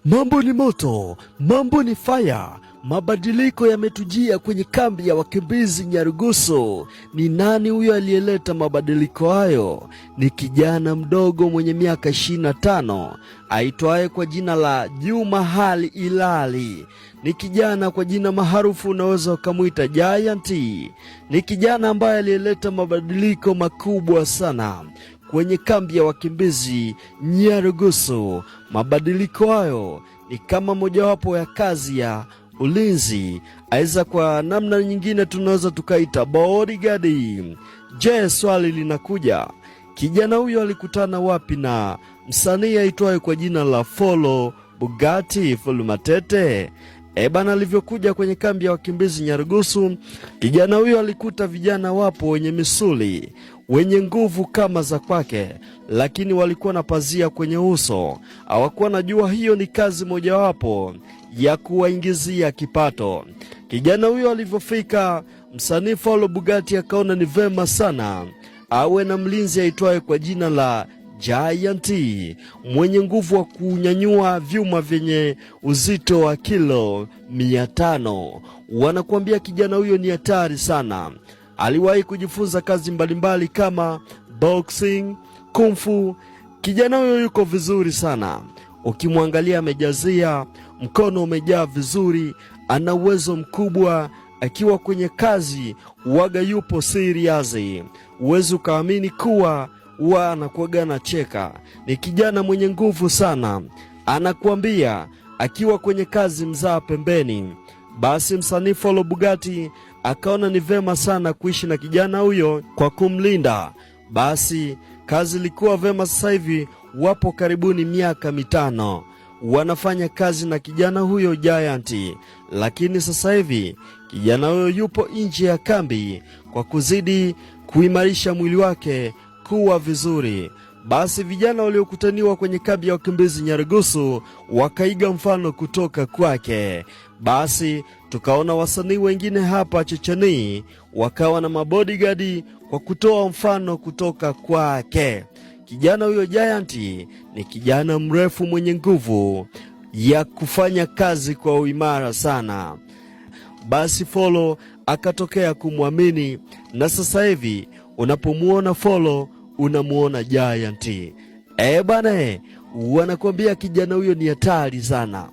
Mambo ni moto, mambo ni fire. Mabadiliko yametujia kwenye kambi ya wakimbizi Nyarugusu. Ni nani huyo aliyeleta mabadiliko hayo? Ni kijana mdogo mwenye miaka 25 aitwaye kwa jina la Juma Ali Ilali. Ni kijana kwa jina maarufu unaweza ukamwita Giant. Ni kijana ambaye aliyeleta mabadiliko makubwa sana kwenye kambi ya wakimbizi Nyarugusu. Mabadiliko hayo ni kama mojawapo ya kazi ya ulinzi, aiza kwa namna nyingine tunaweza tukaita bodyguard. Je, swali linakuja, kijana huyo alikutana wapi na msanii aitwaye kwa jina la Folo Bugatti Fulu Matete? Bana, alivyokuja kwenye kambi ya wakimbizi Nyarugusu, kijana huyo alikuta vijana wapo wenye misuli, wenye nguvu kama za kwake, lakini walikuwa na pazia kwenye uso. Hawakuwa najua hiyo ni kazi mojawapo ya kuwaingizia kipato. Kijana huyo alivyofika, msanii Folo Bugatti akaona ni vema sana awe na mlinzi aitwaye kwa jina la Giant, mwenye nguvu wa kunyanyua vyuma vyenye uzito wa kilo 500. Wanakuambia kijana huyo ni hatari sana. Aliwahi kujifunza kazi mbalimbali kama boxing, kung fu. Kijana huyo yuko vizuri sana. Ukimwangalia amejazia, mkono umejaa vizuri, ana uwezo mkubwa. Akiwa kwenye kazi waga yupo serious. Uwezo ukaamini kuwa anakuaga na cheka. Ni kijana mwenye nguvu sana. Anakuambia akiwa kwenye kazi mzaa pembeni. Basi msanii Folo Bugatti akaona ni vema sana kuishi na kijana huyo kwa kumlinda. Basi kazi ilikuwa vema. Sasa hivi wapo karibuni miaka 5 wanafanya kazi na kijana huyo Giant. Lakini sasa hivi kijana huyo yupo nje ya kambi kwa kuzidi kuimarisha mwili wake kuwa vizuri. Basi vijana waliokutaniwa kwenye kambi ya wakimbizi Nyarugusu wakaiga mfano kutoka kwake. Basi tukaona wasanii wengine hapa Checheni wakawa na mabodyguard kwa kutoa mfano kutoka kwake. Kijana huyo Giant ni kijana mrefu mwenye nguvu ya kufanya kazi kwa uimara sana. Basi Folo akatokea kumwamini, na sasa hivi unapomuona Folo unamuona Giant. Bana, wanakuambia kijana huyo ni hatari sana.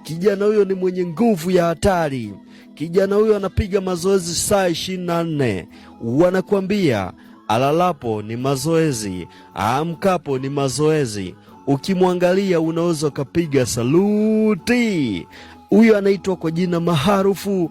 Kijana huyo ni mwenye nguvu ya hatari. Kijana huyo anapiga mazoezi saa 24. Wanakuambia alalapo ni mazoezi, amkapo ni mazoezi. Ukimwangalia unaweza ukapiga saluti. Huyo anaitwa kwa jina maarufu